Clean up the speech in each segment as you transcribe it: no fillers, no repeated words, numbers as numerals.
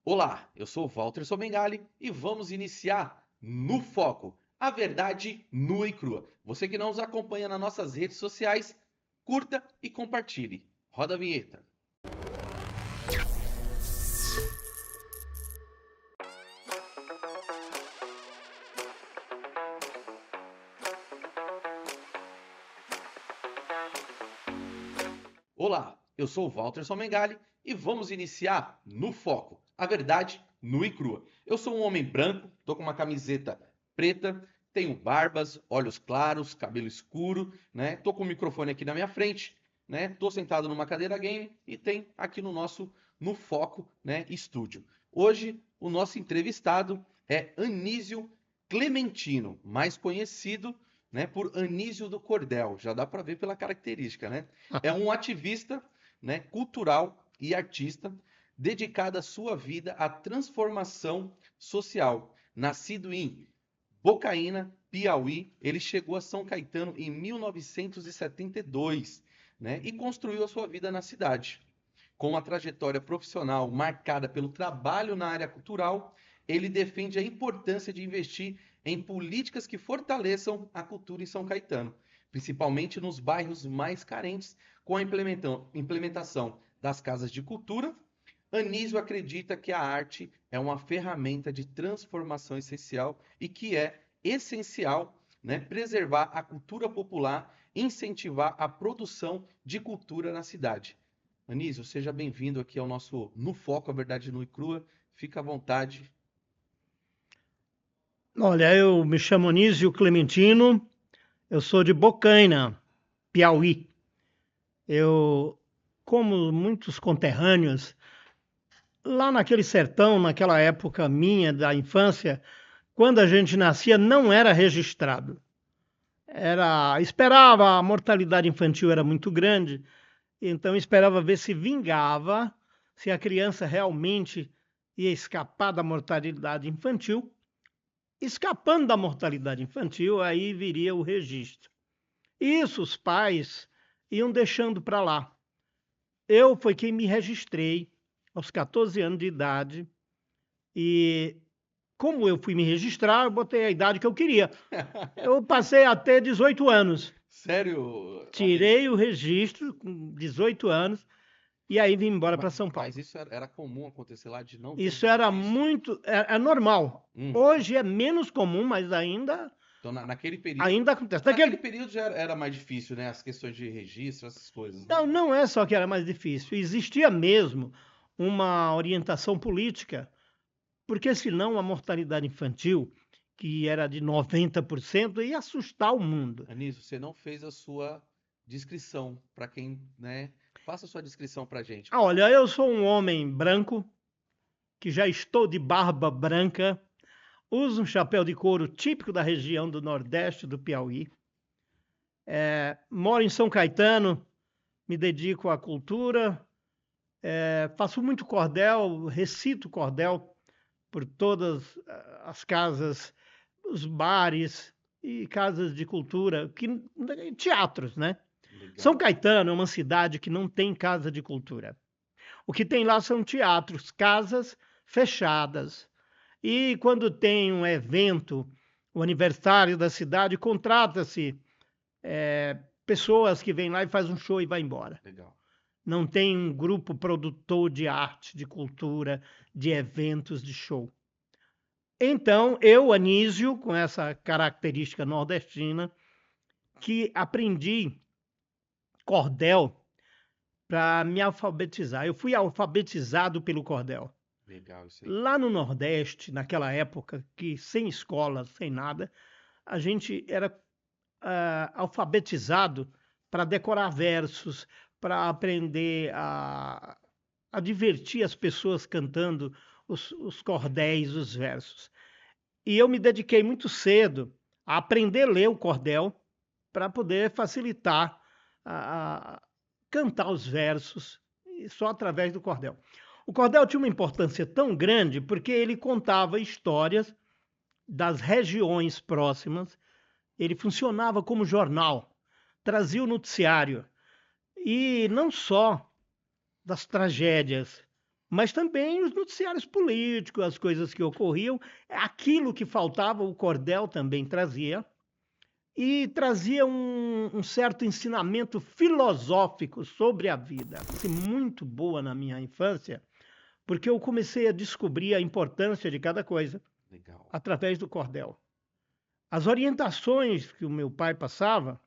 Olá, eu sou o Walter Somengali e vamos iniciar no Foco, a verdade nua e crua. Você que não nos acompanha nas nossas redes sociais, curta e compartilhe. Roda a vinheta. Olá, eu sou o Walter Somengali e vamos iniciar no Foco, a verdade nua e crua. Eu sou um homem branco, tô com uma camiseta preta, tenho barbas, olhos claros, cabelo escuro, né? Tô com o microfone aqui na minha frente, né? Tô sentado numa cadeira game e tem aqui no Foco, né, estúdio. Hoje o nosso entrevistado é Anísio Clementino, mais conhecido, né, por Anísio do Cordel. Já dá para ver pela característica, né? É um ativista, né, cultural e artista dedicado a sua vida à transformação social. Nascido em Bocaína, Piauí, ele chegou a São Caetano em 1972, né, e construiu a sua vida na cidade. Com uma trajetória profissional marcada pelo trabalho na área cultural, ele defende a importância de investir em políticas que fortaleçam a cultura em São Caetano, principalmente nos bairros mais carentes, com a implementação das casas de cultura. Anísio acredita que a arte é uma ferramenta de transformação essencial e que é essencial, né, preservar a cultura popular, incentivar a produção de cultura na cidade. Anísio, seja bem-vindo aqui ao nosso No Foco, a Verdade Nua e Crua. Fica à vontade. Olha, eu me chamo Anísio Clementino, eu sou de Bocaina, Piauí. Eu, como muitos conterrâneos, lá naquele sertão, naquela época minha da infância, quando a gente nascia, não era registrado. Esperava, a mortalidade infantil era muito grande, então esperava ver se vingava, se a criança realmente ia escapar da mortalidade infantil. Escapando da mortalidade infantil, aí viria o registro. Isso os pais iam deixando para lá. Eu foi quem me registrei aos 14 anos de idade e como eu fui me registrar, eu botei a idade que eu queria. Eu passei a ter 18 anos. Sério, Anísio? Tirei o registro com 18 anos e aí vim embora para São Paulo. Mas isso era comum acontecer lá de não ter o Isso era registro? muito, é normal. Hum. Hoje é menos comum, mas Então, naquele período, ainda acontece. naquele período já era mais difícil, né? As questões de registro, essas coisas, né? Não, não é só que era mais difícil, existia mesmo uma orientação política, porque senão a mortalidade infantil, que era de 90%, ia assustar o mundo. Anísio, você não fez a sua descrição para quem, né? Faça a sua descrição para gente, por Olha, favor. eu sou um homem branco, que já estou de barba branca, uso um chapéu de couro típico da região do Nordeste do Piauí, moro em São Caetano, me dedico à cultura, faço muito cordel, recito cordel por todas as casas, os bares e casas de cultura, teatros, né? São Legal. Caetano é uma cidade que não tem casa de cultura. O que tem lá são teatros, casas fechadas. E quando tem um evento, o aniversário da cidade, contrata-se pessoas que vêm lá e faz um show e vai embora. Legal. Não tem um grupo produtor de arte, de cultura, de eventos, de show. Então, eu, Anísio, com essa característica nordestina, que aprendi cordel para me alfabetizar. Eu fui alfabetizado pelo cordel. Legal isso aí. Lá no Nordeste, naquela época, que sem escola, sem nada, a gente era alfabetizado para decorar versos, para aprender a divertir as pessoas cantando os cordéis, os versos. E eu me dediquei muito cedo a aprender a ler o cordel para poder facilitar a cantar os versos só através do cordel. O cordel tinha uma importância tão grande porque ele contava histórias das regiões próximas, ele funcionava como jornal, trazia o noticiário, e não só das tragédias, mas também os noticiários políticos, as coisas que ocorriam, aquilo que faltava, o cordel também trazia, e trazia um certo ensinamento filosófico sobre a vida, assim, muito boa na minha infância, porque eu comecei a descobrir a importância de cada coisa Legal. através do cordel. As orientações que o meu pai passava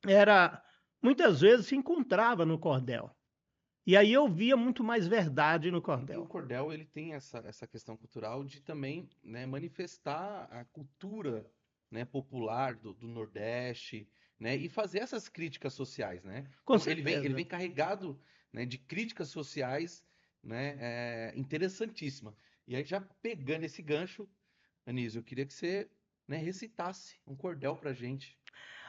era muitas vezes se encontrava no cordel. E aí eu via muito mais verdade no E o cordel. cordel, ele tem essa questão cultural de também, né, manifestar a cultura, né, popular do Nordeste, né, e fazer essas críticas sociais, né? Com Então, ele certeza. vem carregado, né, de críticas sociais, né, interessantíssima. E aí, já pegando esse gancho, Anísio, eu queria que você, né, recitasse um cordel pra gente.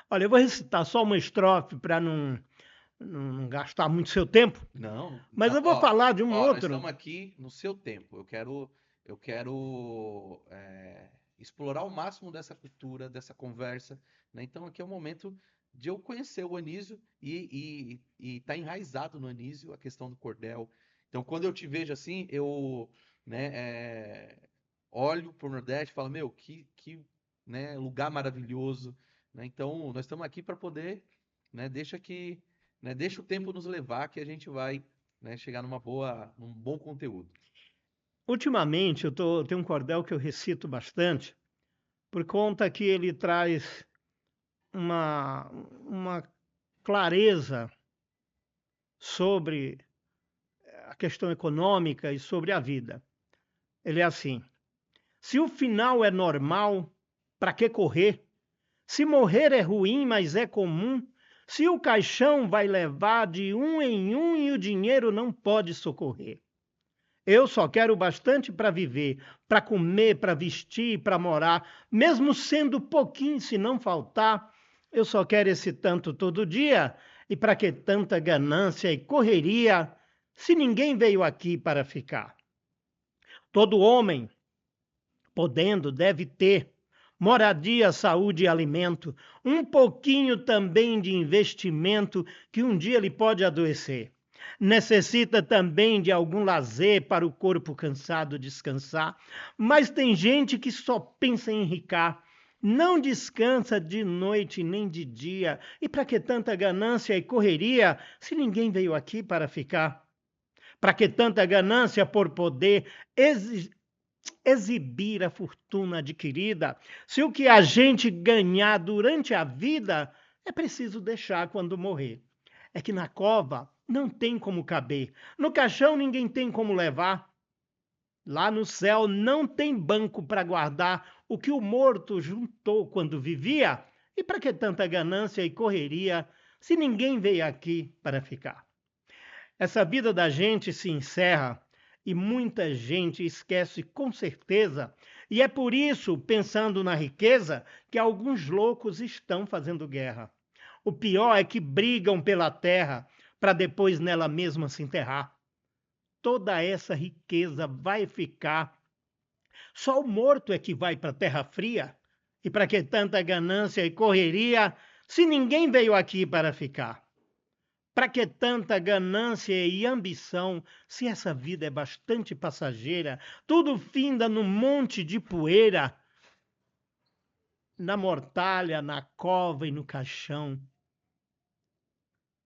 Olha, eu vou recitar só uma estrofe para não gastar muito seu tempo, Não, mas eu vou ó, falar de um ó, nós outro. estamos aqui no seu tempo. Eu quero explorar o máximo dessa cultura, dessa conversa, né? Então aqui é o momento de eu conhecer o Anísio e tá enraizado no Anísio a questão do cordel. Então quando eu te vejo assim, eu, né, olho pro Nordeste e falo, meu, né, lugar maravilhoso, né? Então nós estamos aqui para poder, né, deixa o tempo nos levar que a gente vai, né, chegar num bom conteúdo. Ultimamente, tenho um cordel que eu recito bastante, por conta que ele traz uma clareza sobre a questão econômica e sobre a vida. Ele é assim: se o final é normal, para que correr? Se morrer é ruim, mas é comum. Se o caixão vai levar de um em um e o dinheiro não pode socorrer. Eu só quero bastante para viver, para comer, para vestir, para morar, mesmo sendo pouquinho se não faltar. Eu só quero esse tanto todo dia, e para que tanta ganância e correria, se ninguém veio aqui para ficar? Todo homem, podendo, deve ter moradia, saúde e alimento, um pouquinho também de investimento que um dia ele pode adoecer. Necessita também de algum lazer para o corpo cansado descansar, mas tem gente que só pensa em enricar, não descansa de noite nem de dia. E para que tanta ganância e correria, se ninguém veio aqui para ficar? Para que tanta ganância por poder exibir a fortuna adquirida, se o que a gente ganhar durante a vida é preciso deixar quando morrer? É que na cova não tem como caber, no caixão ninguém tem como levar, lá no céu não tem banco para guardar o que o morto juntou quando vivia. E para que tanta ganância e correria, se ninguém veio aqui para ficar? Essa vida da gente se encerra e muita gente esquece com certeza, e é por isso, pensando na riqueza, que alguns loucos estão fazendo guerra. O pior é que brigam pela terra para depois nela mesma se enterrar. Toda essa riqueza vai ficar. Só o morto é que vai para a terra fria. E para que tanta ganância e correria, se ninguém veio aqui para ficar? Para que tanta ganância e ambição, se essa vida é bastante passageira, tudo finda num monte de poeira, na mortalha, na cova e no caixão.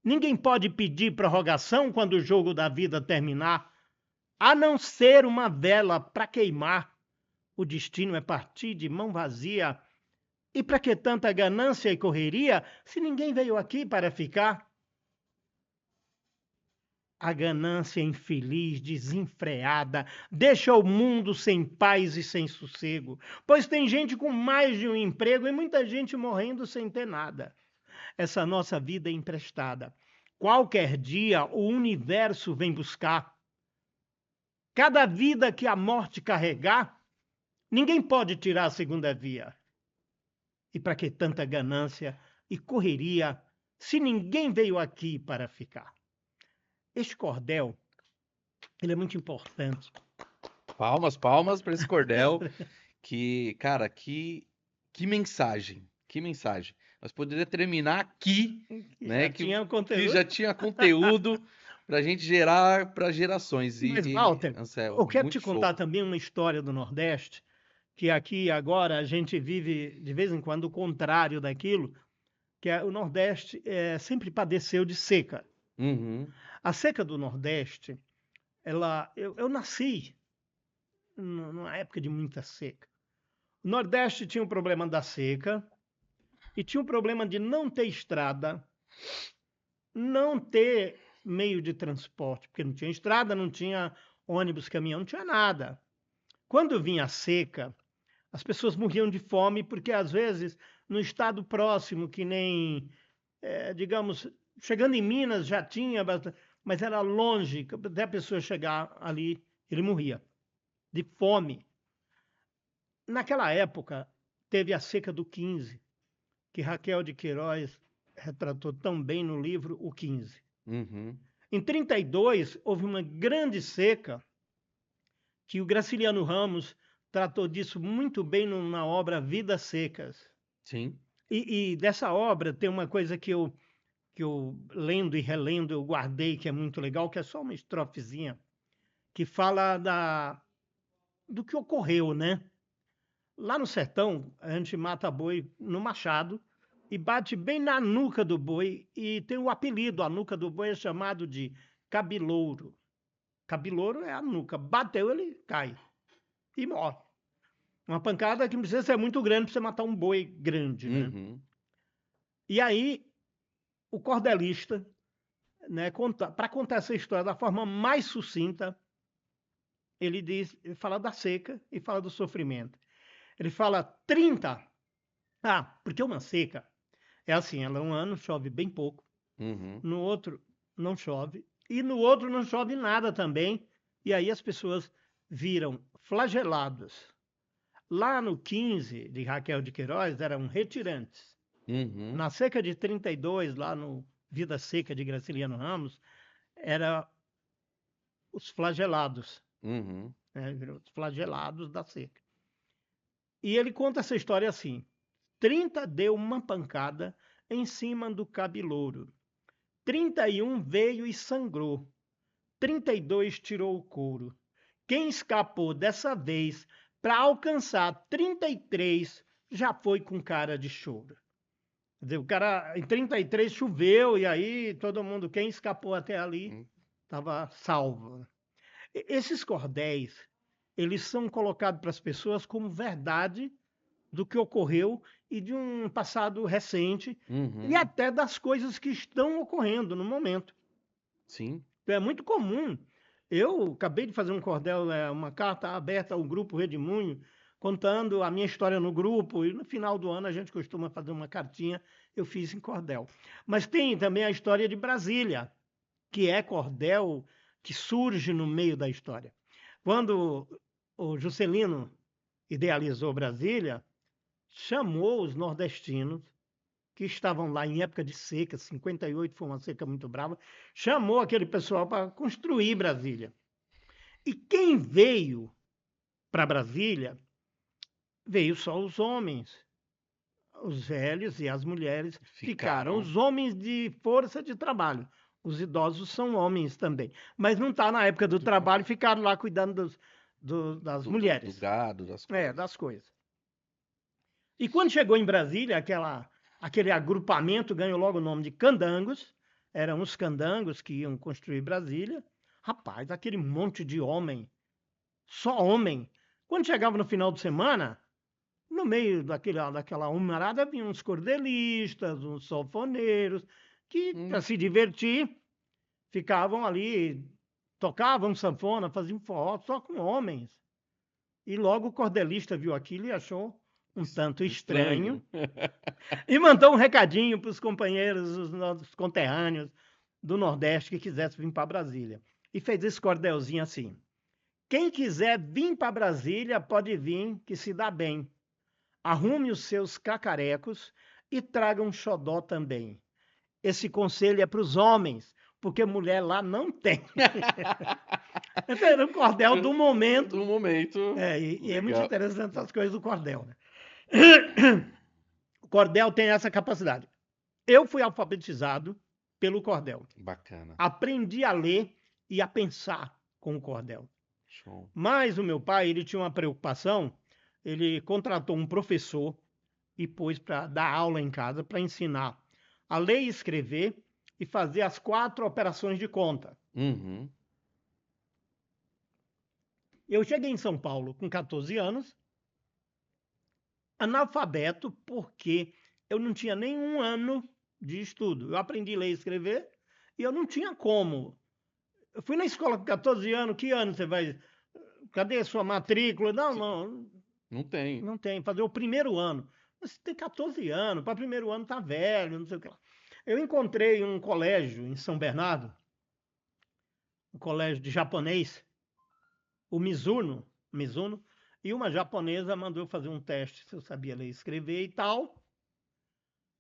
Ninguém pode pedir prorrogação quando o jogo da vida terminar, a não ser uma vela para queimar. O destino é partir de mão vazia. E para que tanta ganância e correria, se ninguém veio aqui para ficar? A ganância infeliz, desenfreada, deixa o mundo sem paz e sem sossego, pois tem gente com mais de um emprego e muita gente morrendo sem ter nada. Essa nossa vida é emprestada. Qualquer dia o universo vem buscar. Cada vida que a morte carregar, ninguém pode tirar a segunda via. E para que tanta ganância e correria, se ninguém veio aqui para ficar? Este cordel, ele é muito importante. Palmas, palmas para esse cordel. Que, cara, que mensagem, que mensagem. Nós poderíamos terminar aqui, né? Já tinha o Que já conteúdo. tinha conteúdo, Pra gente gerar para gerações. Mas, E, Walter, Anselmo, eu quero te muito contar show. também uma história do Nordeste, que aqui agora a gente vive de vez em quando o contrário daquilo, que é o Nordeste sempre padeceu de seca. Uhum, A seca do Nordeste, eu nasci numa época de muita seca. O Nordeste tinha o problema da seca e tinha o problema de não ter estrada, não ter meio de transporte, porque não tinha estrada, não tinha ônibus, caminhão, não tinha nada. Quando vinha a seca, as pessoas morriam de fome porque, às vezes, no estado próximo, que nem, digamos, chegando em Minas já tinha bastante, mas era longe, até a pessoa chegar ali, ele morria de fome. Naquela época, teve a seca do 15, que Raquel de Queiroz retratou tão bem no livro O 15. uhum, Em 32, houve uma grande seca, que o Graciliano Ramos tratou disso muito bem na obra Vidas Secas. sim. E dessa obra tem uma coisa que eu, lendo e relendo, eu guardei, que é muito legal, que é só uma estrofezinha, que fala do que ocorreu, né? Lá no sertão, a gente mata boi no machado e bate bem na nuca do boi, e tem o apelido, a nuca do boi é chamado de cabilouro. Cabilouro é a nuca, bateu, ele cai e morre. Uma pancada que não precisa ser muito grande para você matar um boi grande, né? Uhum, E aí, o cordelista, né, para contar essa história da forma mais sucinta, ele fala da seca e fala do sofrimento. Ele fala 30. Porque uma seca é assim, ela um ano chove bem pouco, uhum, no outro não chove, e no outro não chove nada também, e aí as pessoas viram flagelados. Lá no 15 de Raquel de Queiroz eram retirantes. uhum, Na seca de 32, lá no Vida Seca de Graciliano Ramos, era os flagelados, uhum. né? Os flagelados da seca. E ele conta essa história assim: 30 deu uma pancada em cima do cabilouro, 31 veio e sangrou, 32 tirou o couro. Quem escapou dessa vez para alcançar 33 já foi com cara de choro. Quer dizer, o cara, em 33 choveu e aí todo mundo, quem escapou até ali, Hum. estava salvo. Esses cordéis, eles são colocados para as pessoas como verdade do que ocorreu e de um passado recente e Uhum, até das coisas que estão ocorrendo no momento. sim. Então, é muito comum. Eu acabei de fazer um cordel, uma carta aberta ao grupo Redemoinho, contando a minha história no grupo, e no final do ano a gente costuma fazer uma cartinha, eu fiz em cordel. Mas tem também a história de Brasília, que é cordel que surge no meio da história. Quando o Juscelino idealizou Brasília, chamou os nordestinos que estavam lá em época de seca, 58 foi uma seca muito brava, chamou aquele pessoal para construir Brasília. E quem veio para Brasília, veio só os homens. Os velhos e as mulheres ficaram. Ficaram. Os homens de força de trabalho. Os idosos são homens também. Mas não está na época do trabalho, ficaram lá cuidando das Do mulheres. gado, das coisas. Das coisas. E quando chegou em Brasília, aquele agrupamento ganhou logo o nome de candangos. Eram os candangos que iam construir Brasília. Rapaz, aquele monte de homem, só homem. Quando chegava no final de semana, no meio daquela humarada vinham uns cordelistas, uns sanfoneiros, que, para Hum, se divertir, ficavam ali, tocavam sanfona, faziam forró, só com homens. E logo o cordelista viu aquilo e achou um tanto estranho estranho. e mandou um recadinho para os companheiros, os nossos conterrâneos do Nordeste que quisessem vir para Brasília. E fez esse cordelzinho assim: quem quiser vir para Brasília pode vir, que se dá bem. Arrume os seus cacarecos e traga um xodó também. Esse conselho é para os homens, porque mulher lá não tem. Era o cordel do Do momento. momento. E é muito Legal. interessante essas coisas do cordel, né? O cordel tem essa capacidade. Eu fui alfabetizado pelo cordel. Bacana. Aprendi a ler e a pensar com o cordel. Show. Mas o meu pai, ele tinha uma preocupação, ele contratou um professor e pôs para dar aula em casa para ensinar a ler e escrever e fazer as 4 operações de conta. Uhum. Eu cheguei em São Paulo com 14 anos, analfabeto, porque eu não tinha nenhum ano de estudo. Eu aprendi a ler e escrever e eu não tinha como. Eu fui na escola com 14 anos, que ano você vai? Cadê a sua matrícula? Não, Sim. não, Não tem. não tem. Fazer o primeiro ano. Você tem 14 anos, para primeiro ano tá velho, não sei o que lá. Eu encontrei um colégio em São Bernardo, um colégio de japonês, o Mizuno, e uma japonesa mandou eu fazer um teste se eu sabia ler e escrever e tal,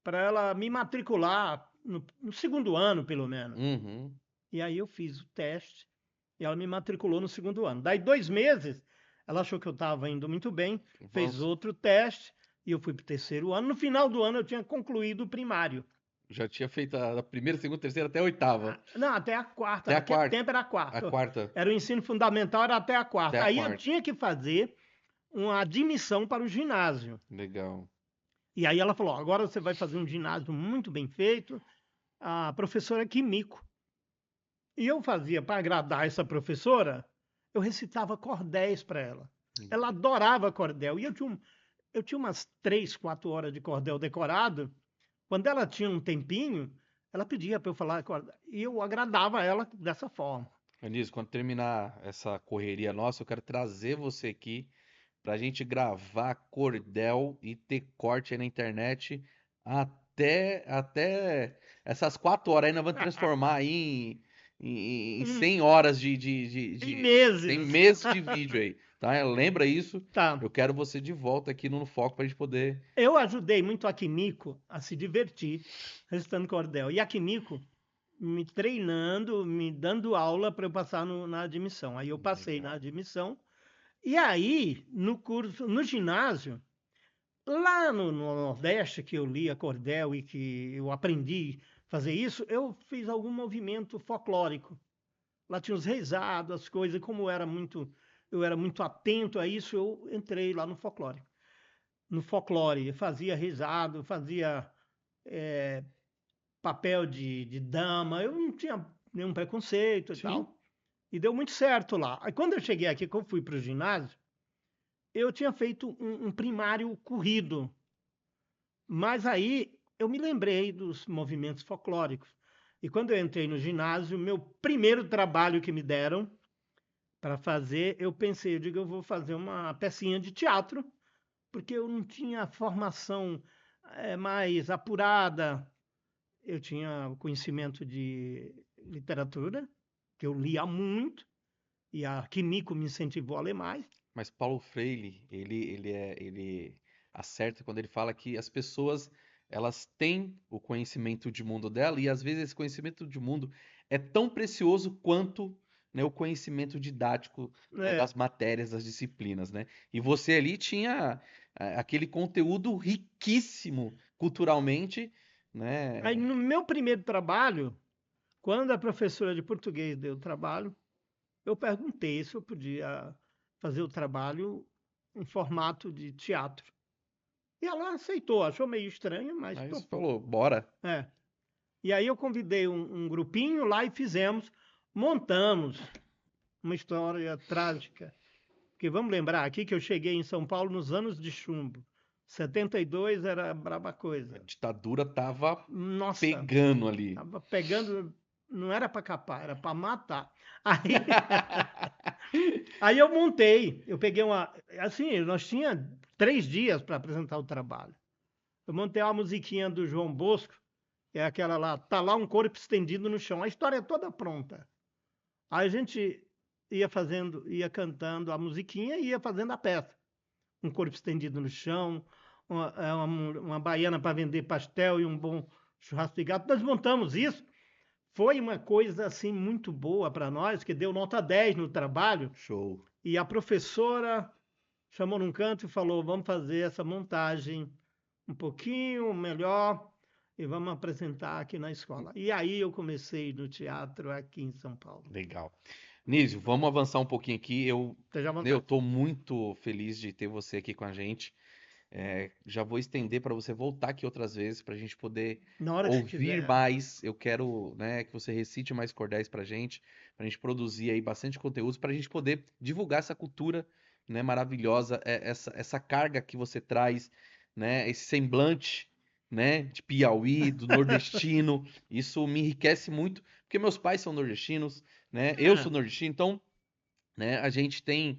para ela me matricular no segundo ano, pelo menos. Uhum. E aí eu fiz o teste e ela me matriculou no segundo ano. Daí 2 meses, ela achou que eu estava indo muito bem, fez Nossa, outro teste e eu fui para o terceiro ano. No final do ano eu tinha concluído o primário. já tinha feito a primeira, segunda, terceira até a oitava. Não, até a quarta. Até a Naquele quarta. tempo era a A quarta. quarta. Era o ensino fundamental, era até a Até quarta. a Aí eu quarta. tinha que fazer uma admissão para o ginásio. Legal. E aí ela falou: agora você vai fazer um ginásio muito bem feito. A professora Kimiko. E eu fazia, para agradar essa professora, eu recitava cordéis para ela. Ela adorava cordel. E eu tinha umas 3, 4 horas de cordel decorado. Quando ela tinha um tempinho, ela pedia para eu falar cordel. E eu agradava ela dessa forma. Anísio, quando terminar essa correria nossa, eu quero trazer você aqui pra gente gravar cordel e ter corte aí na internet até essas 4 horas ainda vão transformar aí em Em 100 horas em tem meses. meses de vídeo aí, tá? Lembra isso? Tá. Eu quero você de volta aqui no Foco pra gente poder. Eu ajudei muito a Kimiko a se divertir recitando cordel. E a Kimiko me treinando, me dando aula para eu passar na admissão. Aí eu passei na Legal. admissão. E aí, no curso, no ginásio, lá no Nordeste, que eu lia cordel e que eu aprendi a fazer isso, eu fiz algum movimento folclórico. Lá tinha os reisados, as coisas, como eu era muito atento a isso, eu entrei lá no folclore. No folclore, fazia risado, fazia eh, papel de dama, eu não tinha nenhum preconceito e Sim. tal. E deu muito certo lá. Aí quando eu cheguei aqui, que eu fui para o ginásio, eu tinha feito um primário corrido, mas aí eu me lembrei dos movimentos folclóricos. E quando eu entrei no ginásio, meu primeiro trabalho que me deram para fazer, eu pensei, eu digo, eu vou fazer uma pecinha de teatro, porque eu não tinha formação mais apurada, eu tinha conhecimento de literatura, que eu lia muito, e a Kimiko me incentivou a ler mais. Mas Paulo Freire, ele acerta quando ele fala que as pessoas elas têm o conhecimento de mundo dela e às vezes esse conhecimento de mundo é tão precioso quanto, né, o conhecimento didático, né, É, das matérias, das disciplinas, né? E você ali tinha aquele conteúdo riquíssimo culturalmente, aí né? no meu primeiro trabalho, quando a professora de português deu o trabalho, eu perguntei se eu podia fazer o trabalho em formato de teatro. E ela aceitou, achou meio estranho, mas Aí você topou. falou, bora. É. E aí eu convidei um grupinho lá e fizemos, montamos uma história trágica. Porque vamos lembrar aqui que eu cheguei em São Paulo nos anos de chumbo. 72 era braba A coisa. ditadura tava Nossa, pegando ali. tava pegando, não era para capar, era para matar. Aí, aí eu montei, eu peguei uma, assim, nós tinha 3 dias para apresentar o trabalho. Eu montei uma musiquinha do João Bosco, que é aquela lá, tá lá um corpo estendido no chão, a história é toda pronta. Aí a gente ia fazendo, ia cantando a musiquinha e ia fazendo a peça. Um corpo estendido no chão, uma baiana para vender pastel e um bom churrasco de gato. Nós montamos isso. Foi uma coisa assim muito boa para nós, que deu nota 10 no trabalho. Show. E a professora chamou num canto e falou: vamos fazer essa montagem um pouquinho melhor. e vamos apresentar aqui na escola. E aí eu comecei no teatro aqui em São Paulo. Legal. Nísio, vamos avançar um pouquinho aqui. Esteja à Eu vontade. tô muito feliz de ter você aqui com a gente. Já vou estender para você voltar aqui outras vezes para a gente poder Na hora que você ouvir quiser. mais. Eu quero, né, que você recite mais cordéis para a gente produzir aí bastante conteúdo para a gente poder divulgar essa cultura, né, maravilhosa, essa carga que você traz, né, esse semblante, né, de Piauí, do nordestino. Isso me enriquece muito, porque meus pais são nordestinos, né? Eu Ah, sou nordestino, então, né? A gente tem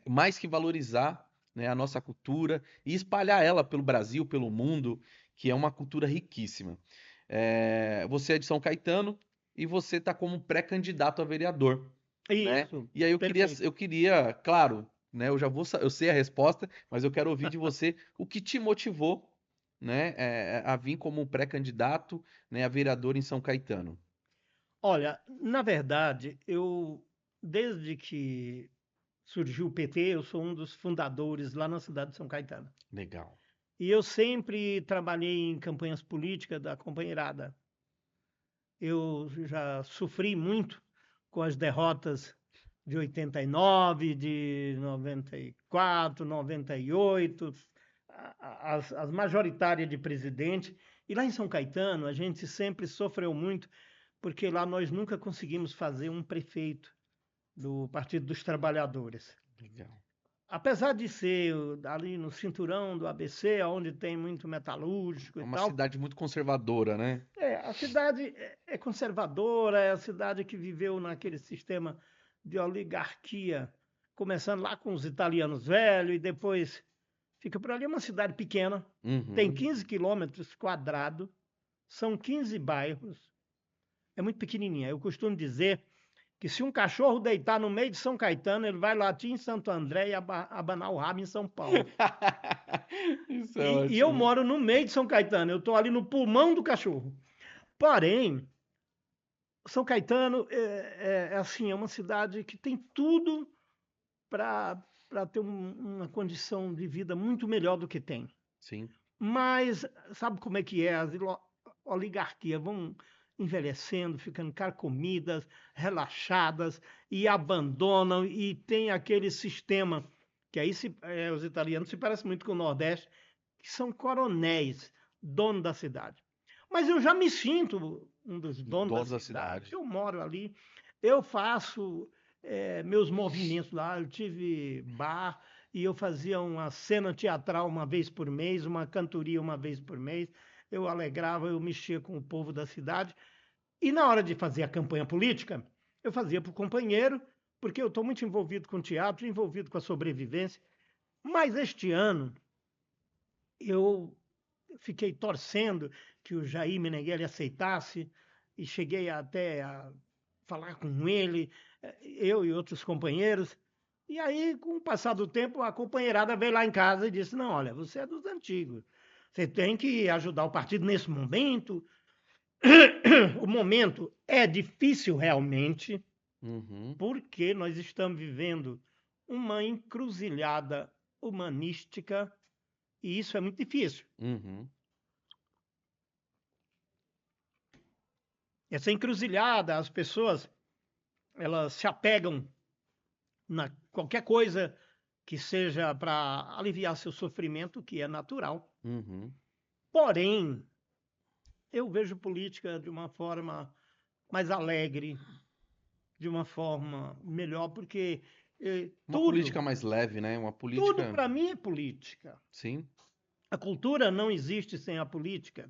mais que valorizar, né, a nossa cultura e espalhar ela pelo Brasil, pelo mundo, que é uma cultura riquíssima. Você é de São Caetano e você está como pré-candidato a vereador, né? isso, E aí perfeito. eu queria, claro, né, eu sei a resposta, mas eu quero ouvir de você o que te motivou, né, a vir como pré-candidato, né, a vereador em São Caetano. Olha, na verdade, desde que surgiu o PT, eu sou um dos fundadores lá na cidade de São Caetano. Legal. E eu sempre trabalhei em campanhas políticas da companheirada. Eu já sofri muito com as derrotas de 89, de 94, 98, as majoritárias de presidente. E lá em São Caetano, a gente sempre sofreu muito, porque lá nós nunca conseguimos fazer um prefeito do Partido dos Trabalhadores. Legal. Apesar de ser ali no cinturão do ABC, onde tem muito metalúrgico É e uma tal, cidade muito conservadora, né? a cidade é conservadora, é a cidade que viveu naquele sistema de oligarquia, começando lá com os italianos velhos e depois fica por ali. É uma cidade pequena, tem Uhum. 15 quilômetros quadrados, são 15 bairros, é muito pequenininha. Eu costumo dizer que se um cachorro deitar no meio de São Caetano, ele vai latir em Santo André e abanar o rabo em São Paulo. Isso é E eu ótimo. moro no meio de São Caetano, eu estou ali no pulmão do cachorro. Porém, São Caetano é assim, é uma cidade que tem tudo para ter uma condição de vida muito melhor do que tem. Sim. Mas sabe como é que é? As oligarquias vão envelhecendo, ficando carcomidas, relaxadas e abandonam e tem aquele sistema que aí os italianos se parecem muito com o Nordeste, que são coronéis, dono da cidade. Mas eu já me sinto um dos donos da Donos da cidade. cidade. Eu moro ali, eu faço meus movimentos lá. Eu tive bar e eu fazia uma cena teatral uma vez por mês, uma cantoria uma vez por mês. Eu alegrava, eu mexia com o povo da cidade. E na hora de fazer a campanha política, eu fazia para o companheiro, porque eu estou muito envolvido com teatro, envolvido com a sobrevivência. Mas este ano eu fiquei torcendo que o Jair Meneghelli aceitasse e cheguei até a falar com ele, eu e outros companheiros. E aí, com o passar do tempo, a companheirada veio lá em casa e disse: Não, olha, você é dos antigos. Você tem que ajudar o partido nesse momento. O momento é difícil realmente, Uhum. porque nós estamos vivendo uma encruzilhada humanística e isso é muito difícil. Uhum. Essa encruzilhada, as pessoas elas se apegam na qualquer coisa que seja para aliviar seu sofrimento, que é natural. Uhum. Porém, eu vejo política de uma forma mais alegre, de uma forma melhor, porque Uma tudo, política mais leve, né? Uma tudo política. para mim é política. Sim. A cultura não existe sem a política.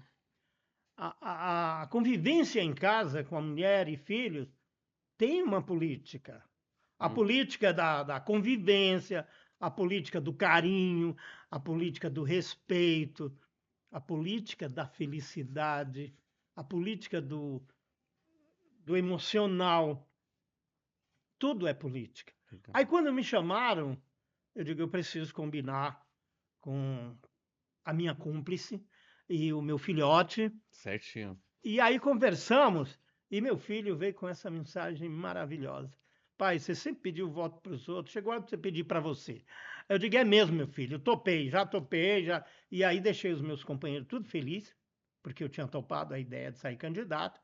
A convivência em casa com a mulher e filhos tem uma política. A Hum. política da convivência, a política do carinho, a política do respeito, a política da felicidade, a política do emocional. Tudo é política. Legal. Aí, quando me chamaram, eu digo: eu preciso combinar com a minha cúmplice e o meu filhote. Certinho. E aí conversamos e meu filho veio com essa mensagem maravilhosa. Pai, você sempre pediu voto para os outros, chegou a hora de você pedir para você. Eu digo: é mesmo, meu filho, eu topei, já topei, já. E aí deixei os meus companheiros tudo felizes. porque eu tinha topado a ideia de sair candidato.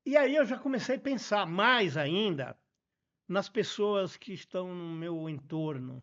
E aí eu já comecei a pensar mais ainda nas pessoas que estão no meu entorno.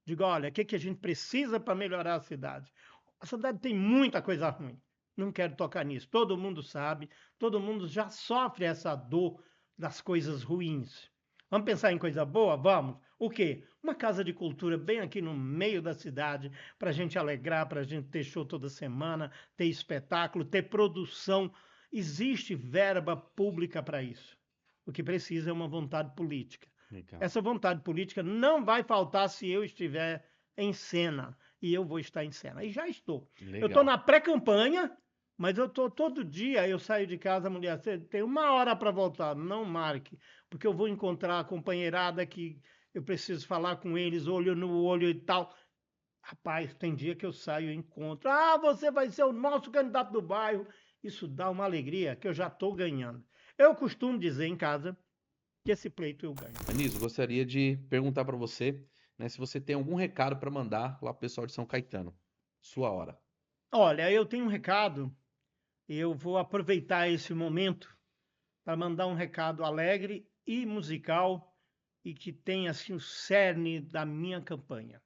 Digo, olha, o que que a gente precisa para melhorar a cidade? A cidade tem muita coisa ruim. Não quero tocar nisso. Todo mundo sabe, todo mundo já sofre essa dor das coisas ruins. Vamos pensar em coisa boa? Vamos. O quê? Uma casa de cultura bem aqui no meio da cidade, para a gente alegrar, para a gente ter show toda semana, ter espetáculo, ter produção. Existe verba pública para isso. O que precisa é uma vontade política. Legal. Essa vontade política não vai faltar se eu estiver em cena. E eu vou estar em cena. E já estou. Eu estou Legal. na pré-campanha, mas eu estou todo dia. Eu saio de casa, a mulher, você tem 1 hora para voltar. Não marque, porque eu vou encontrar a companheirada que eu preciso falar com eles, olho no olho e tal. Rapaz, tem dia que eu saio e encontro. Ah, você vai ser o nosso candidato do bairro. Isso dá uma alegria que eu já estou ganhando. Eu costumo dizer em casa que esse pleito eu ganho. Anísio, gostaria de perguntar para você, né, se você tem algum recado para mandar lá pro pessoal de São Caetano. Sua hora. Olha, eu tenho um recado. Eu vou aproveitar esse momento para mandar um recado alegre e musical e que tem assim o cerne da minha campanha.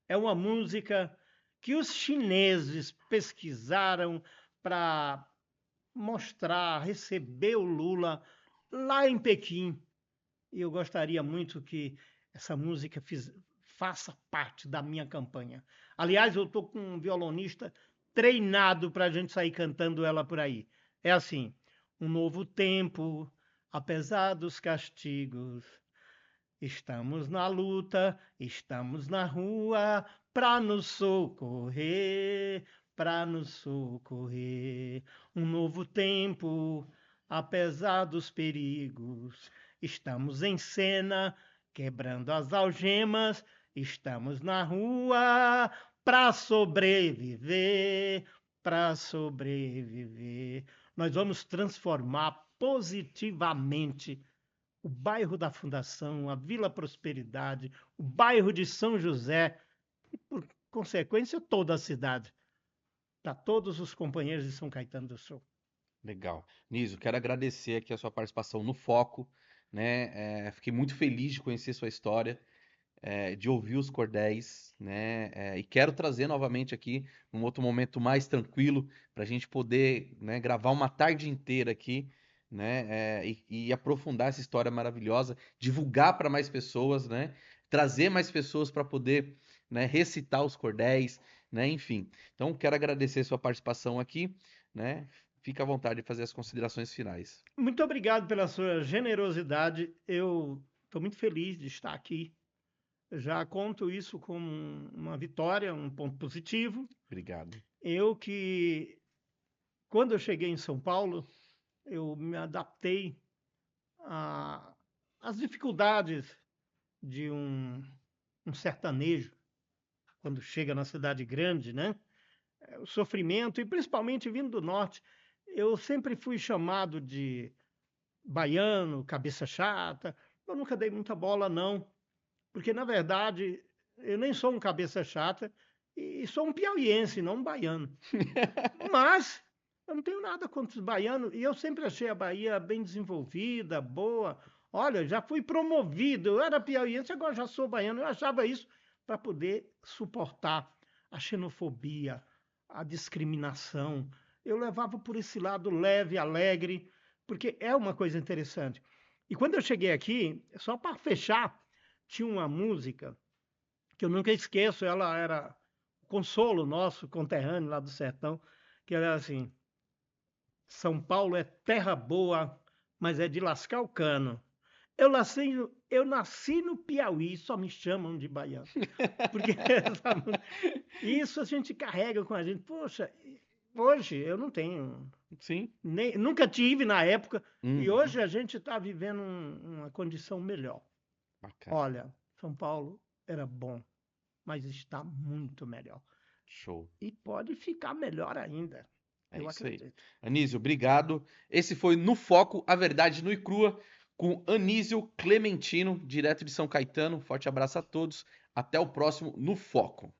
É uma música que os chineses pesquisaram para mostrar, receber o Lula lá em Pequim. E eu gostaria muito que essa música faça parte da minha campanha. Aliás, eu estou com um violonista treinado para a gente sair cantando ela por aí. É assim: um novo tempo, apesar dos castigos. Estamos na luta, estamos na rua para nos socorrer, para nos socorrer. Um novo tempo, apesar dos perigos. Estamos em cena, quebrando as algemas. Estamos na rua para sobreviver, para sobreviver. Nós vamos transformar positivamente o bairro da Fundação, a Vila Prosperidade, o bairro de São José e, por consequência, toda a cidade, para todos os companheiros de São Caetano do Sul. Legal. Nísio, quero agradecer aqui a sua participação no Foco, né? Fiquei muito feliz de conhecer sua história, de ouvir os cordéis, né? E quero trazer novamente aqui um outro momento mais tranquilo para a gente poder, né, gravar uma tarde inteira aqui, né? E aprofundar essa história maravilhosa, divulgar para mais pessoas, né? Trazer mais pessoas para poder, né, recitar os cordéis, né? Enfim. Então, quero agradecer sua participação aqui, né? Fica à vontade de fazer as considerações finais. Muito obrigado pela sua generosidade. Eu estou muito feliz de estar aqui. Já conto isso como uma vitória, um ponto positivo. Obrigado. Eu que, quando eu cheguei em São Paulo, eu me adaptei às dificuldades de um sertanejo quando chega na cidade grande, né? O sofrimento, e principalmente vindo do norte. Eu sempre fui chamado de baiano, cabeça chata. Eu nunca dei muita bola, não, porque na verdade eu nem sou um cabeça chata e sou um piauiense, não um baiano. Mas eu não tenho nada contra os baianos e eu sempre achei a Bahia bem desenvolvida, boa. Olha, já fui promovido, eu era piauiense, agora já sou baiano. Eu achava isso para poder suportar a xenofobia, a discriminação. Eu levava por esse lado leve, alegre, porque é uma coisa interessante. E quando eu cheguei aqui, só para fechar, tinha uma música que eu nunca esqueço, ela era consolo nosso, conterrâneo lá do sertão, que era assim: São Paulo é terra boa, mas é de lascar o cano. Eu nasci no Piauí, só me chamam de baiano. Porque isso a gente carrega com a gente. Poxa, hoje eu não tenho, Sim. nunca tive na época, e Uhum. hoje a gente está vivendo uma condição melhor. Bacana. Olha, São Paulo era bom, mas está muito melhor. Show. E pode ficar melhor ainda, É eu isso aí. acredito. Anísio, obrigado. Esse foi No Foco, a verdade nua e crua, com Anísio Clementino, direto de São Caetano. Forte abraço a todos. Até o próximo No Foco.